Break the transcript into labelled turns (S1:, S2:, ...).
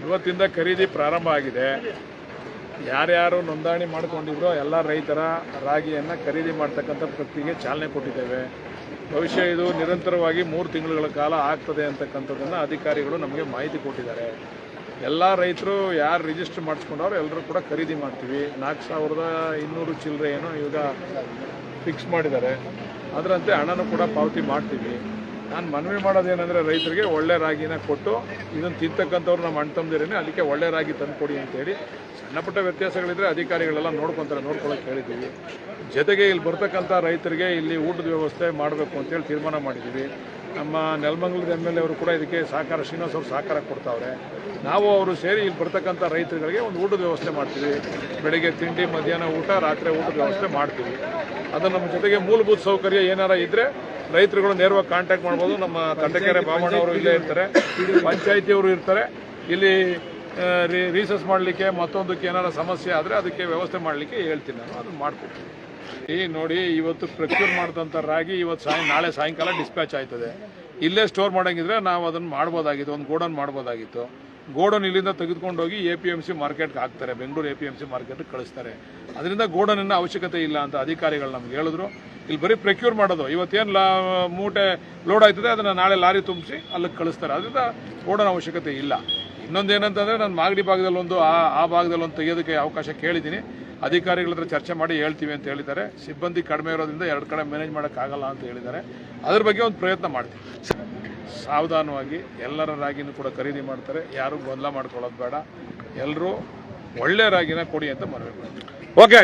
S1: ಇವತ್ತಿಂದ ಖರೀದಿ ಪ್ರಾರಂಭ ಆಗಿದೆ. ಯಾರ್ಯಾರು ನೋಂದಣಿ ಮಾಡಿಕೊಂಡಿದ್ರೋ ಎಲ್ಲ ರೈತರ ರಾಗಿಯನ್ನು ಖರೀದಿ ಮಾಡ್ತಕ್ಕಂಥ ಪ್ರಕ್ರಿಯೆಗೆ ಚಾಲನೆ ಕೊಟ್ಟಿದ್ದೇವೆ. ಭವಿಷ್ಯ ಇದು ನಿರಂತರವಾಗಿ 3 ತಿಂಗಳುಗಳ ಕಾಲ ಆಗ್ತದೆ ಅಂತಕ್ಕಂಥದ್ದನ್ನು ಅಧಿಕಾರಿಗಳು ನಮಗೆ ಮಾಹಿತಿ ಕೊಟ್ಟಿದ್ದಾರೆ. ಎಲ್ಲ ರೈತರು ಯಾರು ರಿಜಿಸ್ಟರ್ ಮಾಡಿಸ್ಕೊಂಡವ್ರು ಎಲ್ಲರೂ ಕೂಡ ಖರೀದಿ ಮಾಡ್ತೀವಿ. 4200 ಚಿಲ್ಲರೆ ಏನೋ ಈಗ ಫಿಕ್ಸ್ ಮಾಡಿದ್ದಾರೆ. ಅದರಂತೆ ಹಣನೂ ಕೂಡ ಪಾವತಿ ಮಾಡ್ತೀವಿ. ನಾನು ಮನವಿ ಮಾಡೋದೇನೆಂದರೆ ರೈತರಿಗೆ ಒಳ್ಳೆ ರಾಗಿನ ಕೊಟ್ಟು ಇದನ್ನು ತಿಂತಕ್ಕಂಥವ್ರು ನಮ್ಮ ಅಣ್ಣ ತಮ್ಮದಿರೇನೆ ಅದಕ್ಕೆ ಒಳ್ಳೆ ರಾಗಿ ತಂದುಕೊಡಿ ಅಂತೇಳಿ. ಸಣ್ಣ ಪುಟ್ಟ ವ್ಯತ್ಯಾಸಗಳಿದ್ದರೆ ಅಧಿಕಾರಿಗಳೆಲ್ಲ ನೋಡ್ಕೊಳ್ಳೋಕೆ ಹೇಳಿದ್ದೀವಿ. ಜೊತೆಗೆ ಇಲ್ಲಿ ಬರ್ತಕ್ಕಂಥ ರೈತರಿಗೆ ಇಲ್ಲಿ ಊಟದ ವ್ಯವಸ್ಥೆ ಮಾಡಬೇಕು ಅಂತೇಳಿ ತೀರ್ಮಾನ ಮಾಡಿದ್ದೀವಿ. ನಮ್ಮ ನೆಲಮಂಗಲದ MLA ಅವರು ಕೂಡ ಇದಕ್ಕೆ ಸಹಕಾರ, ಶ್ರೀನಿವಾಸ್ ಅವರು ಸಹಕಾರ ಕೊಡ್ತಾವ್ರೆ. ನಾವು ಅವರು ಸೇರಿ ಇಲ್ಲಿ ಬರ್ತಕ್ಕಂಥ ರೈತರುಗಳಿಗೆ ಒಂದು ಊಟದ ವ್ಯವಸ್ಥೆ ಮಾಡ್ತೀವಿ. ಬೆಳಗ್ಗೆ ತಿಂಡಿ, ಮಧ್ಯಾಹ್ನ ಊಟ, ರಾತ್ರಿ ಊಟದ ವ್ಯವಸ್ಥೆ ಮಾಡ್ತೀವಿ. ಅದು ನಮ್ಮ ಜೊತೆಗೆ ಮೂಲಭೂತ ಸೌಕರ್ಯ ಏನಾರ ಇದ್ದರೆ ರೈತರುಗಳು ನೇರವಾಗಿ ಕಾಂಟ್ಯಾಕ್ಟ್ ಮಾಡ್ಬೋದು. ನಮ್ಮ ತಂಡಕೆರೆ ಬಾಮಣ್ಣ ಅವರು ಇಲ್ಲೇ ಇರ್ತಾರೆ, ಪಂಚಾಯಿತಿಯವರು ಇರ್ತಾರೆ. ಇಲ್ಲಿ ರೀಸರ್ಚ್ ಮಾಡಲಿಕ್ಕೆ ಮತ್ತೊಂದಕ್ಕೆ ಏನಾರ ಸಮಸ್ಯೆ ಆದರೆ ಅದಕ್ಕೆ ವ್ಯವಸ್ಥೆ ಮಾಡಲಿಕ್ಕೆ ಹೇಳ್ತೀನಿ, ನಾನು ಅದನ್ನು ಮಾಡ್ಕೊಡ್ತೀನಿ. ನೋಡಿ, ಇವತ್ತು ಪ್ರೊಕ್ಯೂರ್ ಮಾಡಿದಂಥ ರಾಗಿ ನಾಳೆ ಸಾಯಂಕಾಲ ಡಿಸ್ಪ್ಯಾಚ್ ಆಯ್ತದೆ. ಇಲ್ಲೇ ಸ್ಟೋರ್ ಮಾಡೋಂಗಿದ್ರೆ ನಾವು ಅದನ್ನು ಮಾಡ್ಬೋದಾಗಿತ್ತು, ಒಂದು ಗೋಡನ್ ಮಾಡ್ಬೋದಾಗಿತ್ತು. ಗೋಡನ್ ಇಲ್ಲಿಂದ ತೆಗೆದುಕೊಂಡೋಗಿ APMC ಮಾರ್ಕೆಟ್ಗೆ ಹಾಕ್ತಾರೆ, ಬೆಂಗಳೂರು APMC ಮಾರ್ಕೆಟ್ಗೆ ಕಳಿಸ್ತಾರೆ. ಅದರಿಂದ ಗೋಡನ್ನ ಅವಶ್ಯಕತೆ ಇಲ್ಲ ಅಂತ ಅಧಿಕಾರಿಗಳು ನಮ್ಗೆ ಹೇಳಿದ್ರು. ಇಲ್ಲಿ ಬರೀ ಪ್ರೊಕ್ಯೂರ್ ಮಾಡೋದು. ಇವತ್ತೇನು ಮೂಟೆ ಲೋಡ್ ಆಯ್ತದೆ ಅದನ್ನು ನಾಳೆ ಲಾರಿ ತುಂಬಿಸಿ ಅಲ್ಲಿಗೆ ಕಳಿಸ್ತಾರೆ. ಅದರಿಂದ ಗೋಡನ್ ಅವಶ್ಯಕತೆ ಇಲ್ಲ. ಇನ್ನೊಂದೇನಂತಂದರೆ ನಾನು ಮಾಗಡಿ ಭಾಗದಲ್ಲಿ ಆ ಭಾಗದಲ್ಲಿ ಒಂದು ತೆಗೆಯೋದಕ್ಕೆ ಅವಕಾಶ ಕೇಳಿದ್ದೀನಿ. ಅಧಿಕಾರಿಗಳ ಹತ್ರ ಚರ್ಚೆ ಮಾಡಿ ಹೇಳ್ತೀವಿ ಅಂತ ಹೇಳಿದ್ದಾರೆ. ಸಿಬ್ಬಂದಿ ಕಡಿಮೆ ಇರೋದ್ರಿಂದ 2 ಕಡೆ ಮ್ಯಾನೇಜ್ ಮಾಡೋಕ್ಕಾಗಲ್ಲ ಅಂತ ಹೇಳಿದ್ದಾರೆ. ಅದ್ರ ಬಗ್ಗೆ ಒಂದು ಪ್ರಯತ್ನ ಮಾಡ್ತೀವಿ. ಸಾವಧಾನವಾಗಿ ಎಲ್ಲರ ರಾಗಿನೂ ಕೂಡ ಖರೀದಿ ಮಾಡ್ತಾರೆ. ಯಾರು ಗೊಂದಲ ಮಾಡ್ಕೊಳ್ಳೋದು ಬೇಡ. ಎಲ್ಲರೂ ಒಳ್ಳೆ ರಾಗಿನ ಕೊಡಿ ಅಂತ ಮನವಿ ಮಾಡ್ತೀವಿ. ಓಕೆ.